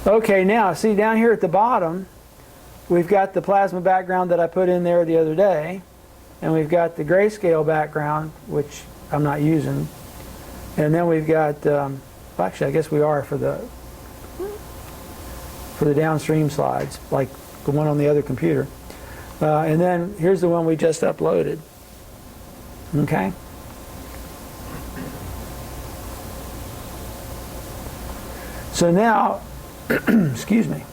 Okay, now see down here at the bottom, we've got the plasma background that I put in there the other day, and we've got the grayscale background, which I'm not using, and then we've got, well, actually I guess we are for the downstream slides, like the one on the other computer. And then here's the one we just uploaded. Okay? So now, excuse me,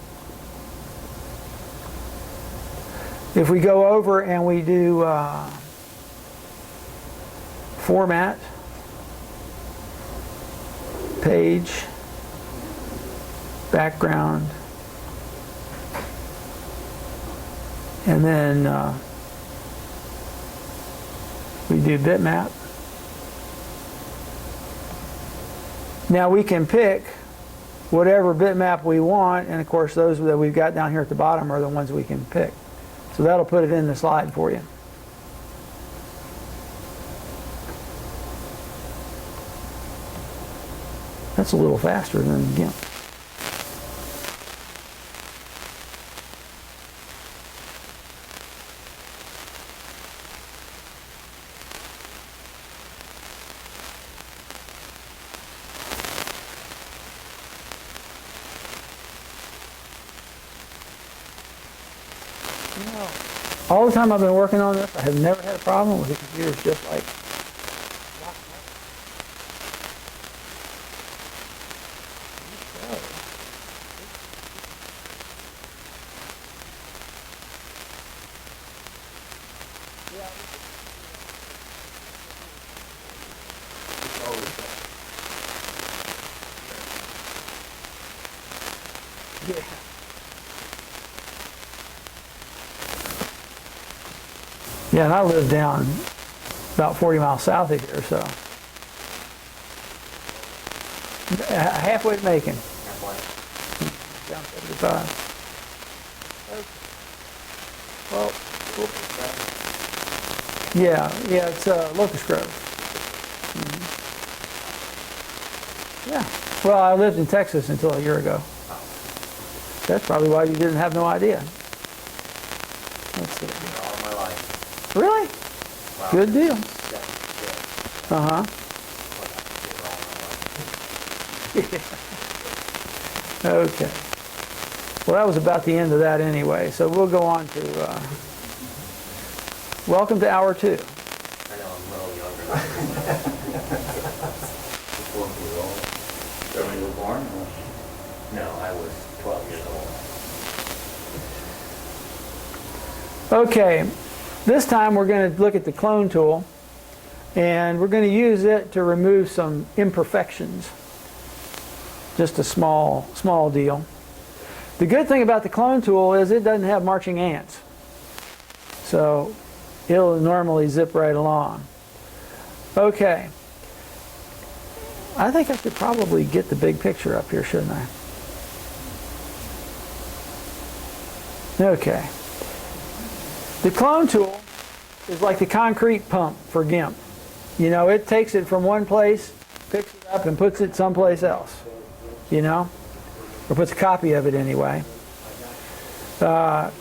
if we go over and we do format, page, background, and then we do bitmap. Now we can pick whatever bitmap we want, and of course those that we've got down here at the bottom are the ones we can pick. So that'll put it in the slide for you. That's a little faster than Gimp. All the time I've been working on this, I have never had a problem with the computers, just like yeah, and I live down about 40 miles south of here, so halfway to Macon. Down 75. Okay. Well, yeah, it's Locust Grove. Yeah. Well, I lived in Texas until a year ago. That's probably why you didn't have no idea. Let's see. All my life. Really? Wow. Good deal. Uh-huh. Okay. Well, that was about the end of that anyway, so we'll go on to welcome to hour 2. I know, I'm a little younger than before we were old. So when you were born? No, I was 12 years old. Okay. This time we're going to look at the clone tool, and we're going to use it to remove some imperfections. Just a small deal. The good thing about the clone tool is it doesn't have marching ants. So it'll normally zip right along. Okay. I think I could probably get the big picture up here, shouldn't I? Okay. The clone tool is like the concrete pump for Gimp. You know, it takes it from one place, picks it up, and puts it someplace else. You know? Or puts a copy of it anyway. Now,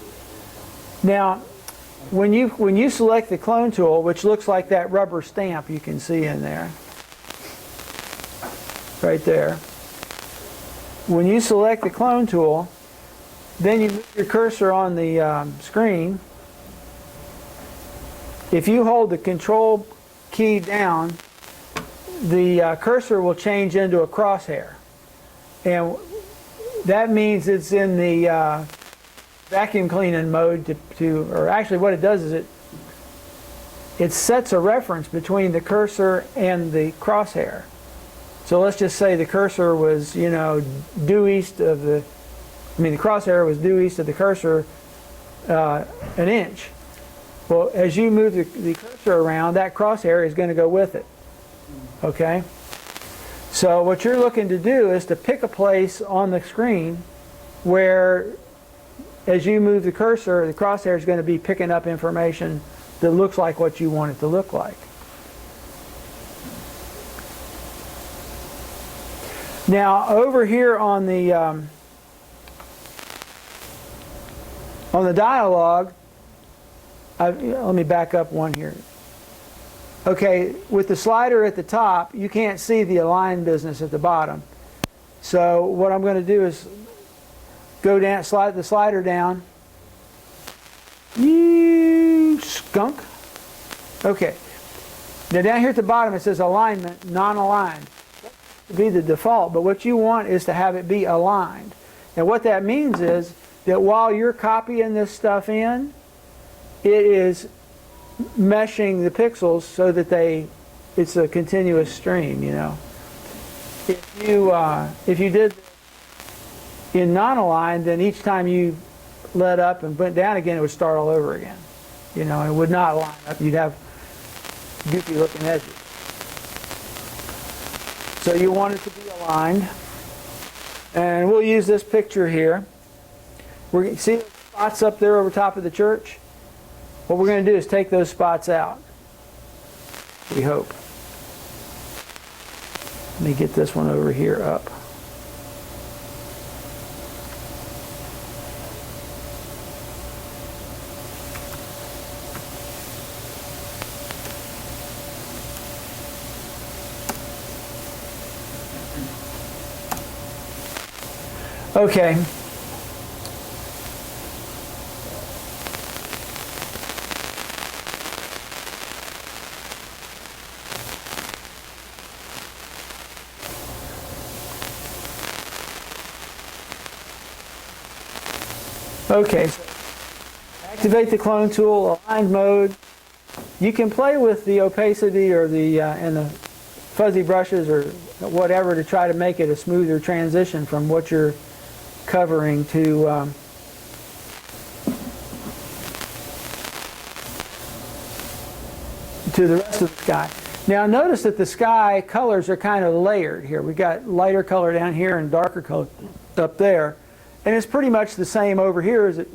when you select the clone tool, which looks like that rubber stamp you can see in there, right there. When you select the clone tool, then you move your cursor on the screen. If you hold the control key down, the cursor will change into a crosshair. And that means it's in the vacuum cleaning mode or actually what it does is it sets a reference between the cursor and the crosshair. So let's just say the cursor was, you know, the crosshair was due east of the cursor an inch. Well, as you move the cursor around, that crosshair is going to go with it. Okay? So what you're looking to do is to pick a place on the screen where, as you move the cursor, the crosshair is going to be picking up information that looks like what you want it to look like. Now, over here on the On the dialog, let me back up one here. Okay, with the slider at the top, you can't see the align business at the bottom. So what I'm going to do is go down, slide the slider down. You skunk. Okay. Now down here at the bottom it says alignment, non-aligned. That would be the default, but what you want is to have it be aligned. And what that means is that while you're copying this stuff in, it is meshing the pixels so that it's a continuous stream, you know. If you did in non-aligned, then each time you let up and went down again, it would start all over again. You know, it would not line up. You'd have goofy looking edges. So you want it to be aligned. And we'll use this picture here. See the spots up there over top of the church? What we're going to do is take those spots out. We hope. Let me get this one over here up. Okay. Okay, so activate the clone tool, aligned mode. You can play with the opacity or and the fuzzy brushes or whatever to try to make it a smoother transition from what you're covering to the rest of the sky. Now notice that the sky colors are kind of layered here. We've got lighter color down here and darker color up there. And it's pretty much the same over here as it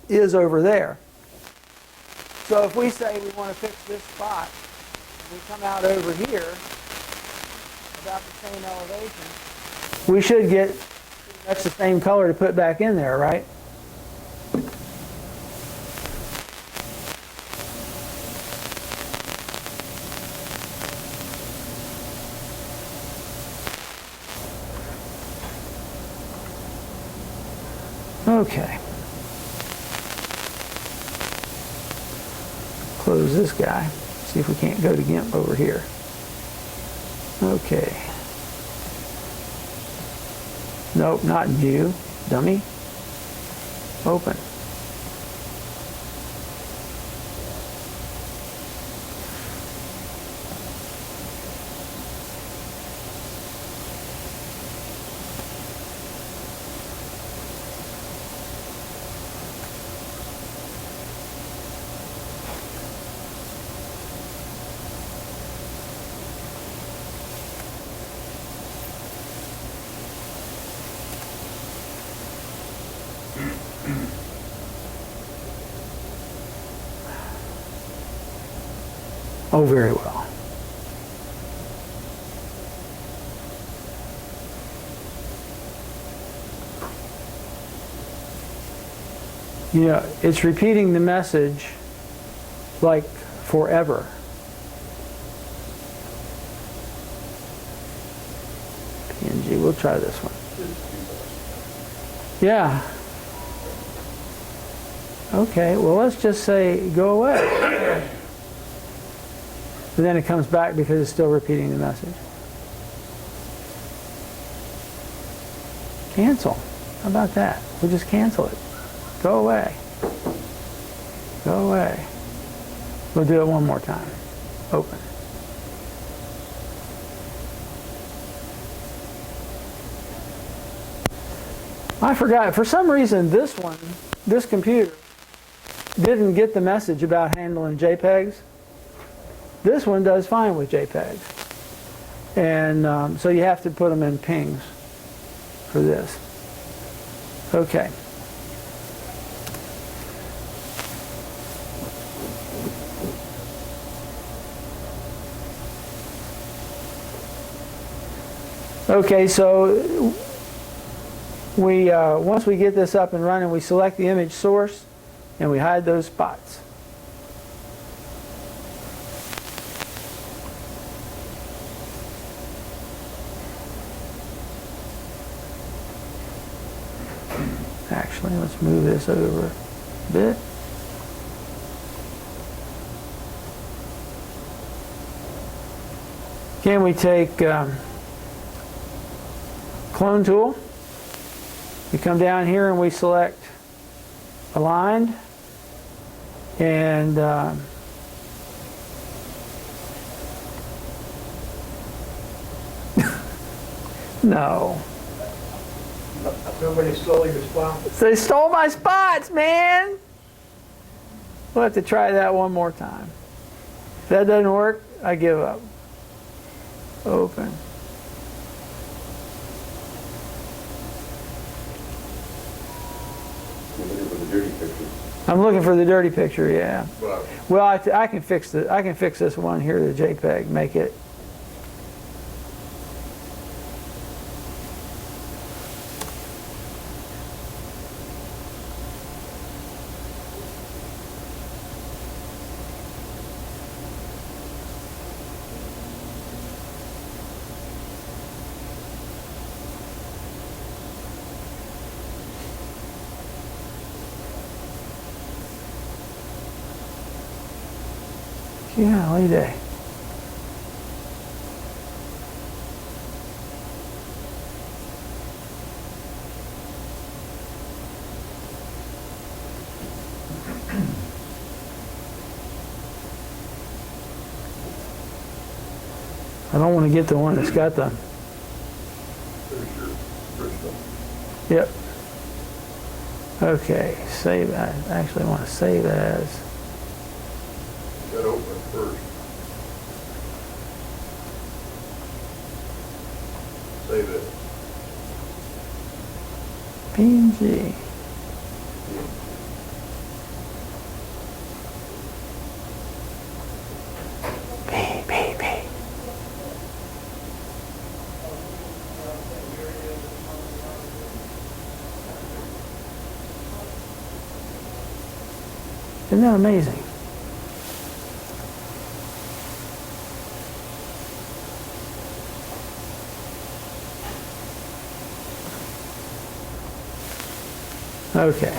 is over there. So if we say we want to fix this spot, we come out over here, about the same elevation, we should get pretty much the same color to put back in there, right? Okay. Close this guy. See if we can't go to Gimp over here. Okay. Nope, not view. Dummy. Open. Oh, very well. You know, it's repeating the message like forever. PNG, we'll try this one. Yeah. Okay, well let's just say go away. But then it comes back because it's still repeating the message. Cancel. How about that? We'll just cancel it. Go away. Go away. We'll do it one more time. Open. I forgot. For some reason, this computer, didn't get the message about handling JPEGs. This one does fine with JPEGs. And so you have to put them in pings for this. Okay. Okay, so we once we get this up and running, we select the image source. and we hide those spots. Actually, let's move this over a bit. Again, we take clone tool. We come down here and we select aligned, and no. Somebody stole your spot. They stole my spots, man. We'll have to try that one more time. If that doesn't work, I give up. Open. You're looking for the dirty picture. I'm looking for the dirty picture, yeah. Well, Well, I can fix this one here, the JPEG, make it. Golly day. I don't want to get the one that's got the. there's your first one. Yep. Okay, save. I actually want to save as. You gotta open it first. Save it. PNG. P. Isn't that amazing? Okay.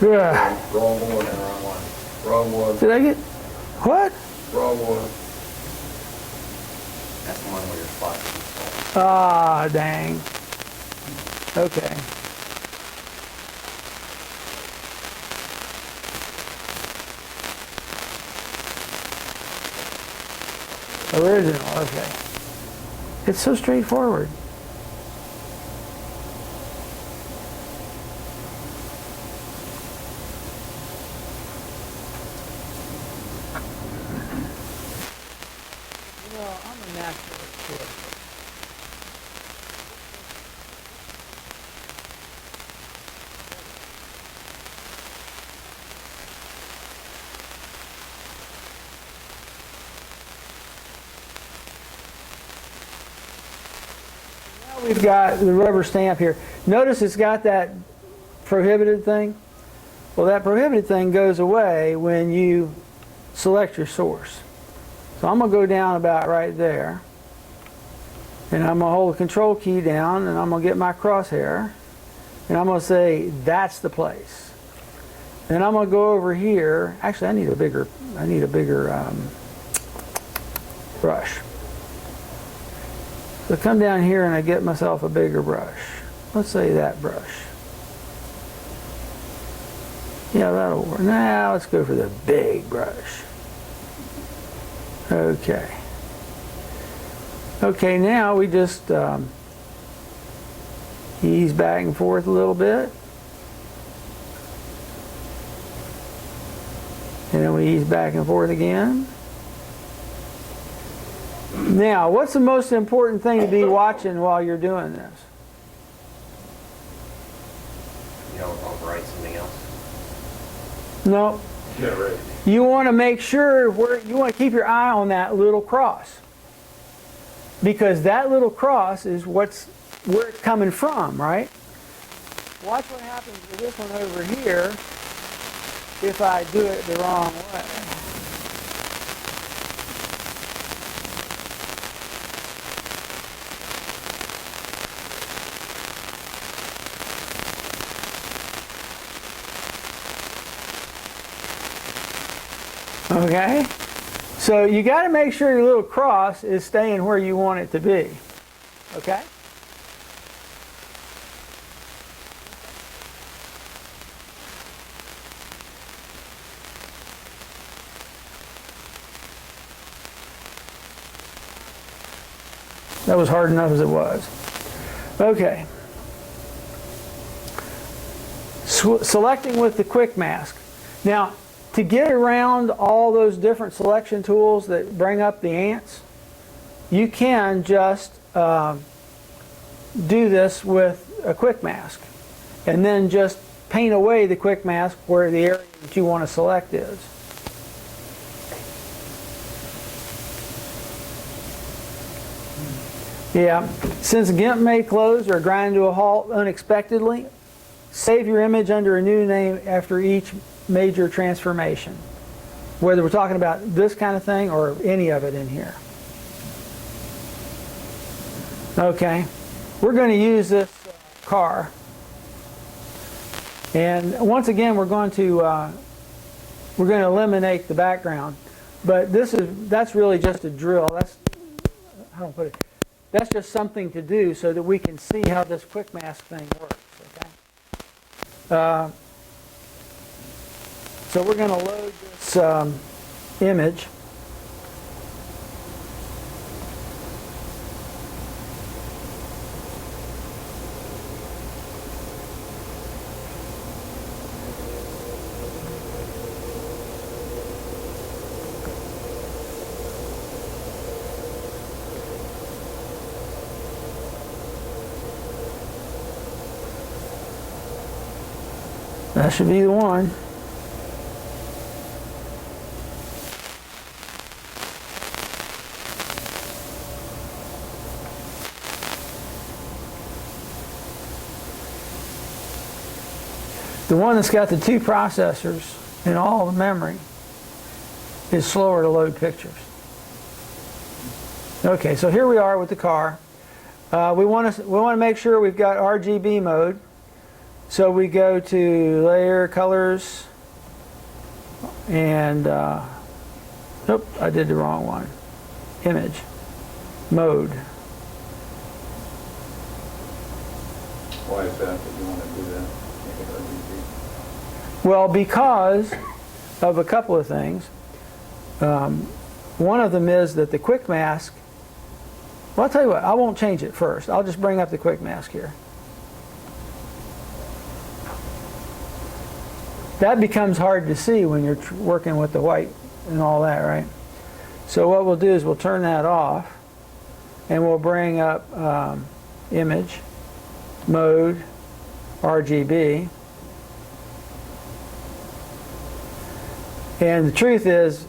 Yeah. Wrong one. Wrong one. Wrong one. Did I get what? Wrong one. That's the one where your spot is. Ah, dang. Okay. Original, okay. It's so straightforward. Well, I'm a naturalist. Now we've got the rubber stamp here. Notice it's got that prohibited thing. Well, that prohibited thing goes away when you select your source. So I'm going to go down about right there. And I'm going to hold the control key down and I'm going to get my crosshair. And I'm going to say, that's the place. And I'm going to go over here. Actually, I need a bigger brush. So come down here and I get myself a bigger brush. Let's say that brush. Yeah, that'll work. Now let's go for the big brush. Okay. Okay, now we just ease back and forth a little bit. And then we ease back and forth again. Now, what's the most important thing to be watching while you're doing this? You don't overwrite something else. No. Yeah, right. you want to make sure you want to keep your eye on that little cross, because that little cross is where it's coming from, right? Watch what happens with this one over here if I do it the wrong way. Okay? So you got to make sure your little cross is staying where you want it to be. Okay? That was hard enough as it was. Okay. Selecting with the quick mask. Now, to get around all those different selection tools that bring up the ants, you can just do this with a quick mask, and then just paint away the quick mask where the area that you want to select is. Yeah, since GIMP may close or grind to a halt unexpectedly, save your image under a new name after each major transformation, whether we're talking about this kind of thing or any of it in here. Okay, we're going to use this car, and once again we're going to eliminate the background, but that's really just a drill. How do I put it? That's just something to do so that we can see how this quick mask thing works. Okay. So we're going to load this image. That should be the one. The one that's got the two processors and all the memory is slower to load pictures. Okay, so here we are with the car. We want to make sure we've got RGB mode. So we go to Layer, Colors, and nope, I did the wrong one. Image, Mode. Why is that you want to do that? Make it RGB? Well, because of a couple of things. One of them is that the quick mask, well, I'll tell you what, I won't change it first. I'll just bring up the quick mask here. That becomes hard to see when you're working with the white and all that, right? So what we'll do is we'll turn that off, and we'll bring up Image, Mode, RGB. And the truth is,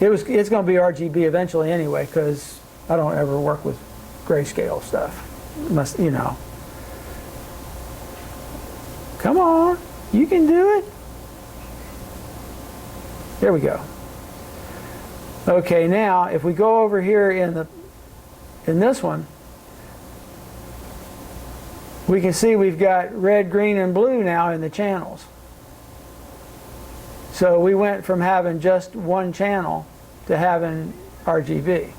it's going to be RGB eventually anyway, because I don't ever work with grayscale stuff. You know. Come on. You can do it. There we go. Okay, now if we go over here in this one, we can see we've got red, green, and blue now in the channels. So we went from having just one channel to having RGB.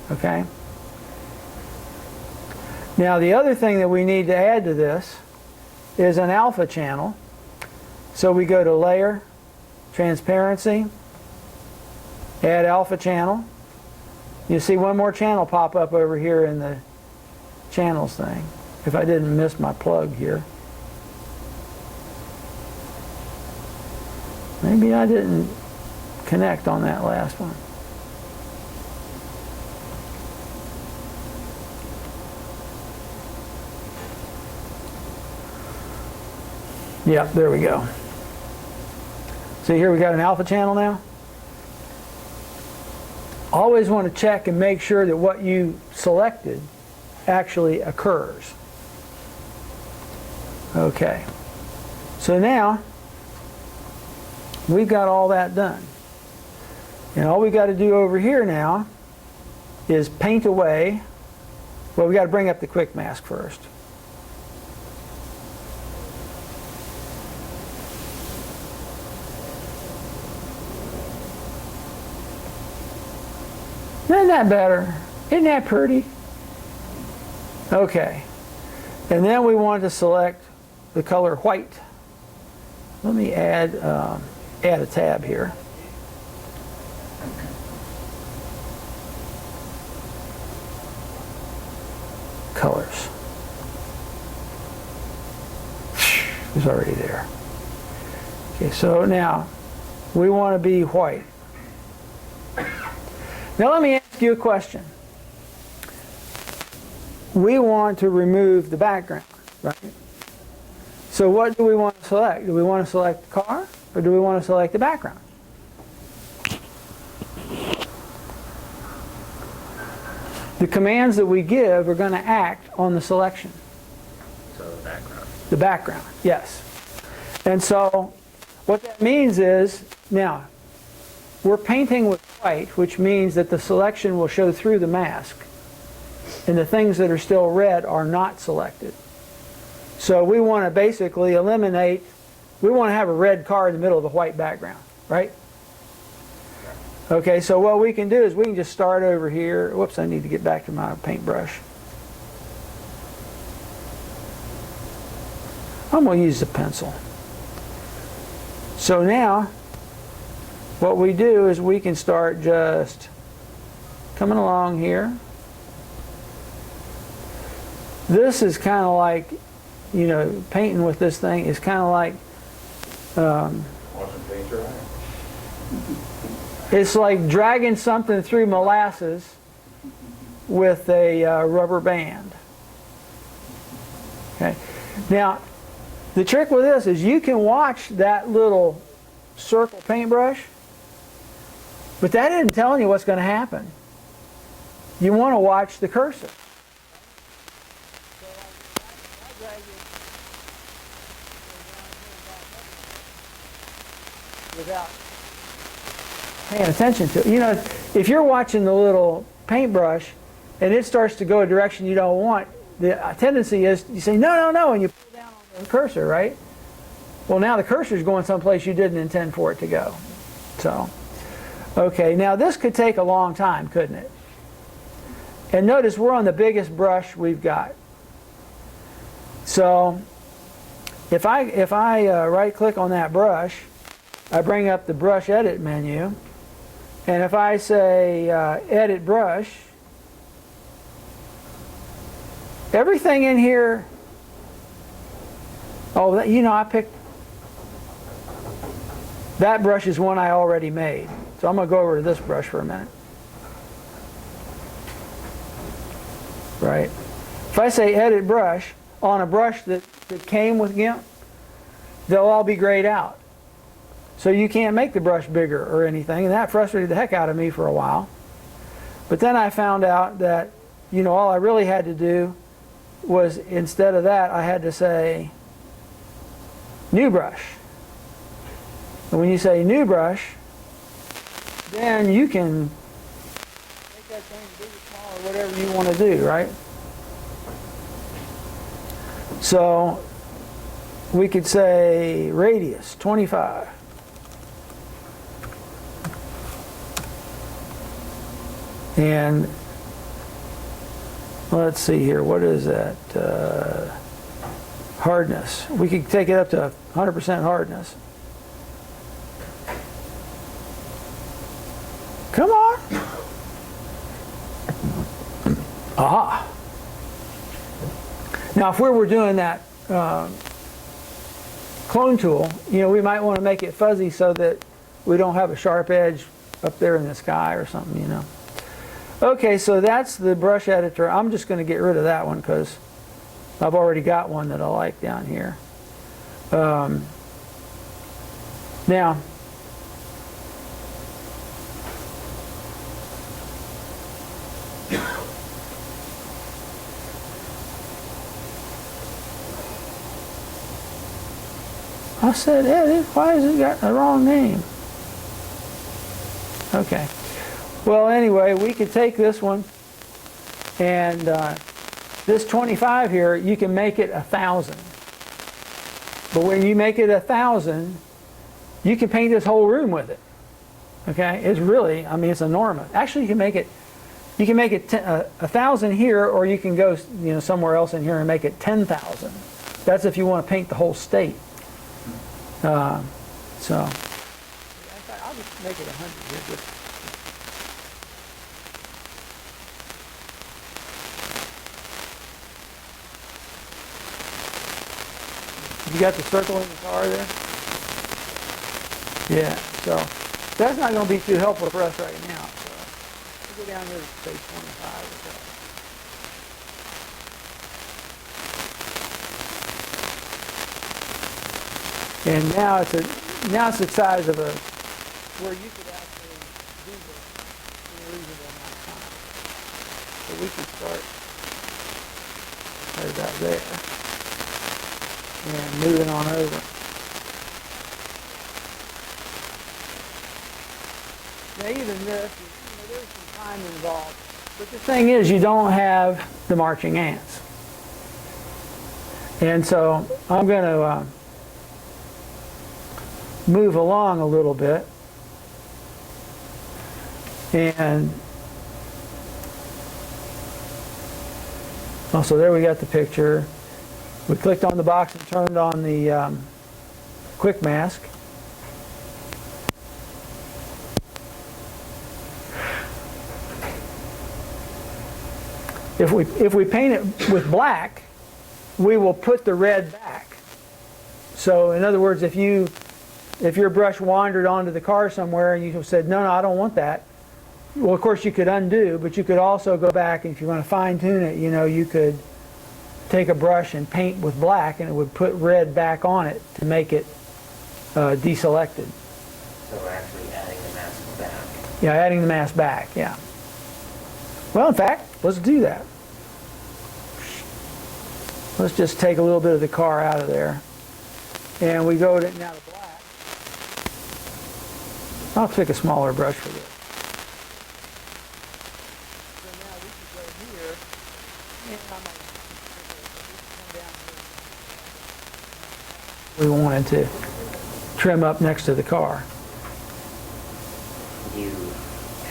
Okay? Now the other thing that we need to add to this is an alpha channel. So we go to Layer, Transparency, add alpha channel. You see one more channel pop up over here in the channels thing, if I didn't miss my plug here. Maybe I didn't connect on that last one. Yeah, there we go. See here we got an alpha channel now. Always want to check and make sure that what you selected actually occurs. Okay. So now we've got all that done. And all we got to do over here now is paint away. Well, we got to bring up the quick mask first. Isn't that better? Isn't that pretty? Okay. And then we want to select the color white. Let me add a tab here. Colors. It's already there. Okay, so now we want to be white. Now let me ask you a question. We want to remove the background, right? So what do we want to select? Do we want to select the car, or do we want to select the background? The commands that we give are going to act on the selection. So the background. The background, yes. And so what that means is, now, we're painting with white, which means that the selection will show through the mask. And the things that are still red are not selected. So we want to basically eliminate, we want to have a red car in the middle of the white background, right? Okay, so what we can do is we can just start over here. Whoops, I need to get back to my paintbrush. I'm going to use the pencil. So now, what we do is we can start just coming along here. This is kind of like, you know, painting with this thing is kind of like, Wasn't paint dry? it's like dragging something through molasses with a rubber band. Okay. Now, the trick with this is you can watch that little circle paintbrush, but that isn't telling you what's going to happen. You want to watch the cursor. Without paying attention to it. You know, if you're watching the little paintbrush and it starts to go a direction you don't want, the tendency is you say, no, no, no, and you pull down on the cursor, right? Well, now the cursor is going someplace you didn't intend for it to go. So, okay, now this could take a long time, couldn't it? And notice we're on the biggest brush we've got. So, if I right-click on that brush, I bring up the brush edit menu, and if I say edit brush, everything in here, oh, you know, I picked, that brush is one I already made. So I'm going to go over to this brush for a minute. Right? If I say edit brush on a brush that came with Gimp, they'll all be grayed out. So you can't make the brush bigger or anything, and that frustrated the heck out of me for a while. But then I found out that, you know, all I really had to do was, instead of that, I had to say new brush. And when you say new brush, then you can make that thing big or small or whatever you want to do, right? So we could say radius 25. And let's see here, what is that? Hardness. We could take it up to 100% hardness. Come on. Aha. Now, if we were doing that clone tool, you know, we might want to make it fuzzy so that we don't have a sharp edge up there in the sky or something, you know. Okay, so that's the brush editor. I'm just going to get rid of that one because I've already got one that I like down here. Now, I said, Eddie, why has it got the wrong name? Okay. Well, anyway, we could take this one, and this 25 here, you can make it 1,000. But when you make it 1,000, you can paint this whole room with it. Okay, it's really, I mean, it's enormous. Actually, you can make it 1,000 here, or you can go, somewhere else in here and make it 10,000. That's if you want to paint the whole state. I'll just make it 100 here. You got the circle in the car there? Yeah, so that's not going to be too helpful for us right now. So we'll go down here to say 25 or so. And now it's the size of where you could actually do this in a reasonable amount of time. So we can start right about there and moving on over. Now even this, there's some time involved. But the thing is, you don't have the marching ants. And so I'm going to move along a little bit. And so there we got the picture. We clicked on the box and turned on the quick mask. If we paint it with black, we will put the red back. So in other words, if your brush wandered onto the car somewhere and you said, no, I don't want that, well, of course you could undo, but you could also go back, and if you want to fine tune it, you could take a brush and paint with black, and it would put red back on it to make it deselected. So we're actually adding the mask back. Yeah, adding the mask back, yeah. Well, in fact, let's do that. Let's just take a little bit of the car out of there. And we go now to black. I'll pick a smaller brush for this. So now we can go here, and I might come down here. We wanted to trim up next to the car. Do you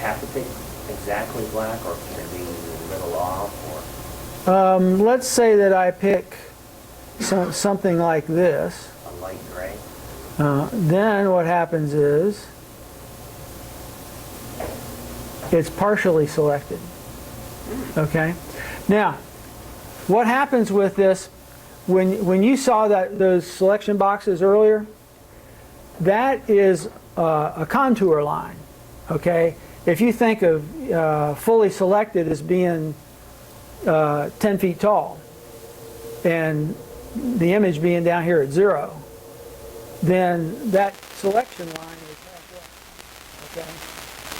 have to pick exactly black, or can it be a little off? Or Let's say that I pick something like this. a light gray? Then what happens is it's partially selected. Okay? Now, what happens with this, when you saw those selection boxes earlier, that is a contour line. Okay? If you think of fully selected as being 10 feet tall and the image being down here at 0, then that selection line is halfway. Okay?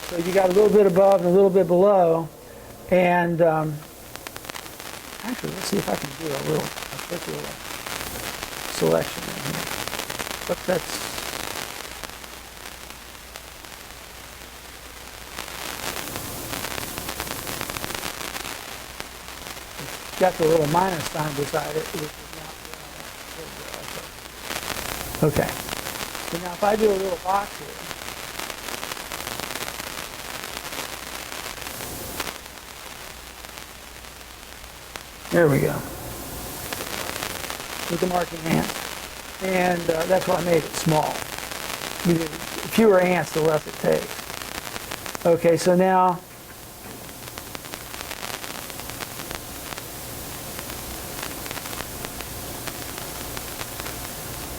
So you got a little bit above and a little bit below, and actually let's see if I can do a quick little selection in here. But that's got the little minus sign beside it, which is not okay. So now if I do a little box here, there we go, with the marking ant, and that's why I made it small. The fewer ants, the less it takes. Okay, so now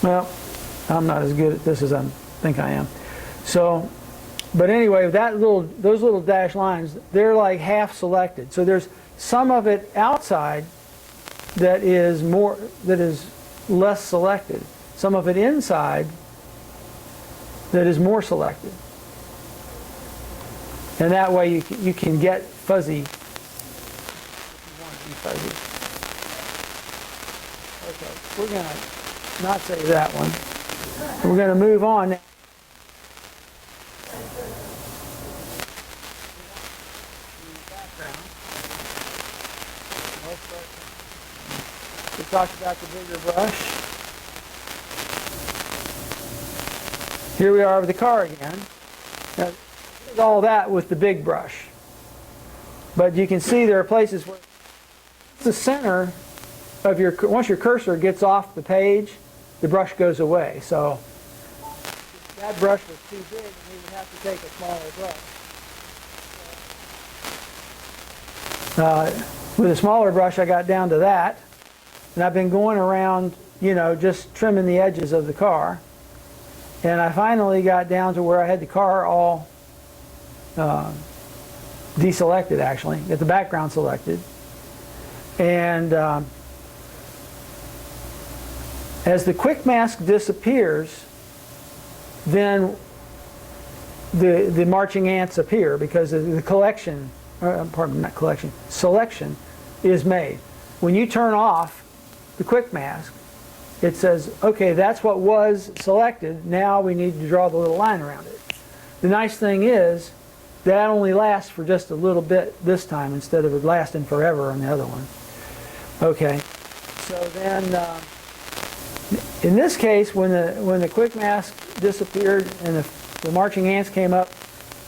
well, I'm not as good at this as I think I am. So, but anyway, those little dashed lines, they're like half selected. So there's some of it outside that is less selected. Some of it inside that is more selected. And that way you can get fuzzy fuzzy. Okay, we're going to not save that one. We're going to move on now. We talked about the bigger brush. Here we are with the car again. Now, all that with the big brush. But you can see there are places where the center of your, once your cursor gets off the page, the brush goes away. So that brush was too big and we would have to take a smaller brush. With a smaller brush I got down to that. And I've been going around, you know, just trimming the edges of the car. And I finally got down to where I had the car all deselected, actually, get the background selected. And as the quick mask disappears, then the marching ants appear because the collection, pardon me, not collection, selection is made. When you turn off the quick mask, it says, okay, that's what was selected, now we need to draw the little line around it. The nice thing is, that only lasts for just a little bit this time instead of it lasting forever on the other one. Okay, so then in this case, when the quick mask disappeared and the marching ants came up,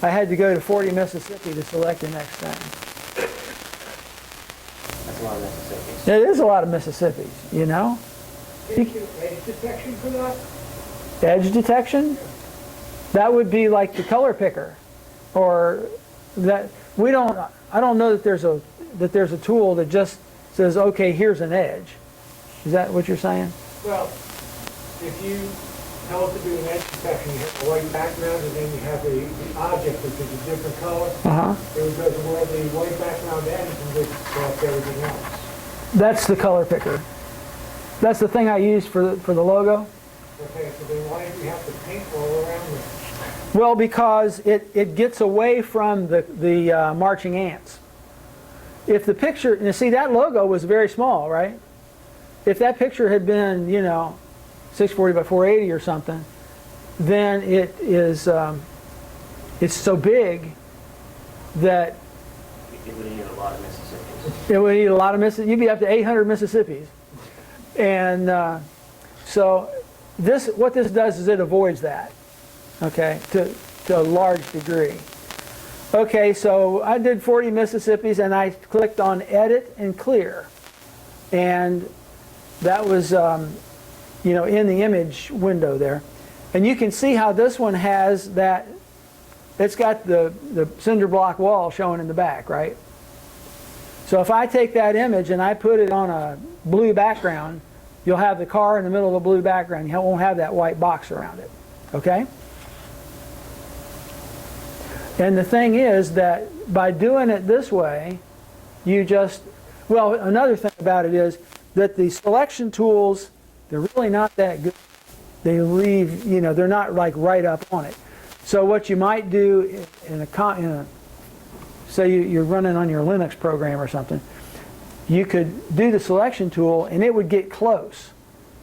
I had to go to 40 Mississippi to select the next thing. That's a lot of Mississippis. It is a lot of Mississippis, you know? Edge detection for that? Edge detection? That would be like the color picker. Or that I don't know that there's a tool that just says, okay, here's an edge. Is that what you're saying? Well, if you know what to do in edge detection, you have a white background and then you have the object which is a different color. Uh-huh. It would go to where the white background ends and just select everything else. That's the color picker. That's the thing I used for the logo. Okay, so then why do you have to paint all around it? Well, because it gets away from the marching ants. If the picture, you see that logo was very small, right? If that picture had been, you know, 640 by 480 or something, then it is it's so big that It would need a lot of Mississippis. it would need a lot of Mississippi. You'd be up to 800 Mississippis. And so what this does is it avoids that, okay, to a large degree. Okay, so I did 40 Mississippis and I clicked on Edit and Clear. And that was, you know, in the image window there. And you can see how this one has that, it's got the cinder block wall showing in the back, right? So if I take that image and I put it on a blue background, you'll have the car in the middle of a blue background. You won't have that white box around it, okay? And the thing is that by doing it this way, you just, well, another thing about it is that the selection tools, they're really not that good. They leave, you know, they're not like right up on it. So what you might do say you're running on your Linux program or something, you could do the selection tool and it would get close.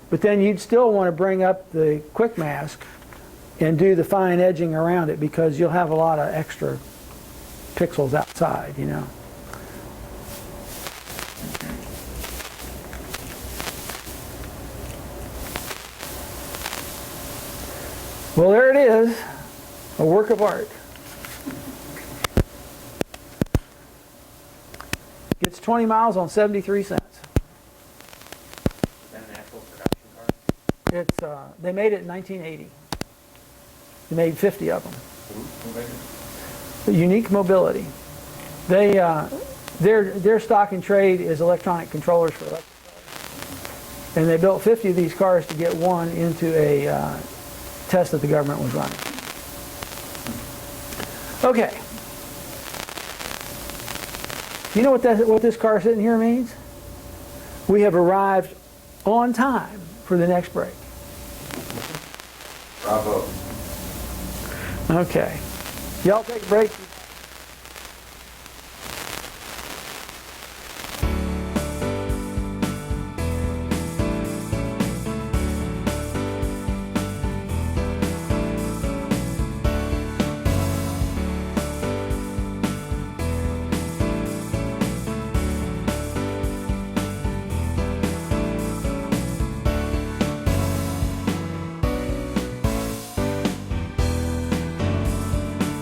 But then you'd still want to bring up the quick mask and do the fine edging around it because you'll have a lot of extra pixels outside, you know. Well, there it is, a work of art. Gets 20 miles on 73 cents. Is that an actual production car? It's they made it in 1980. They made 50 of them. Unique Mobility. They their stock and trade is electronic controllers for electric cars, and they built 50 of these cars to get one into a test that the government was running. Okay. You know what this car sitting here means? We have arrived on time for the next break. Bravo. Okay. Y'all take a break.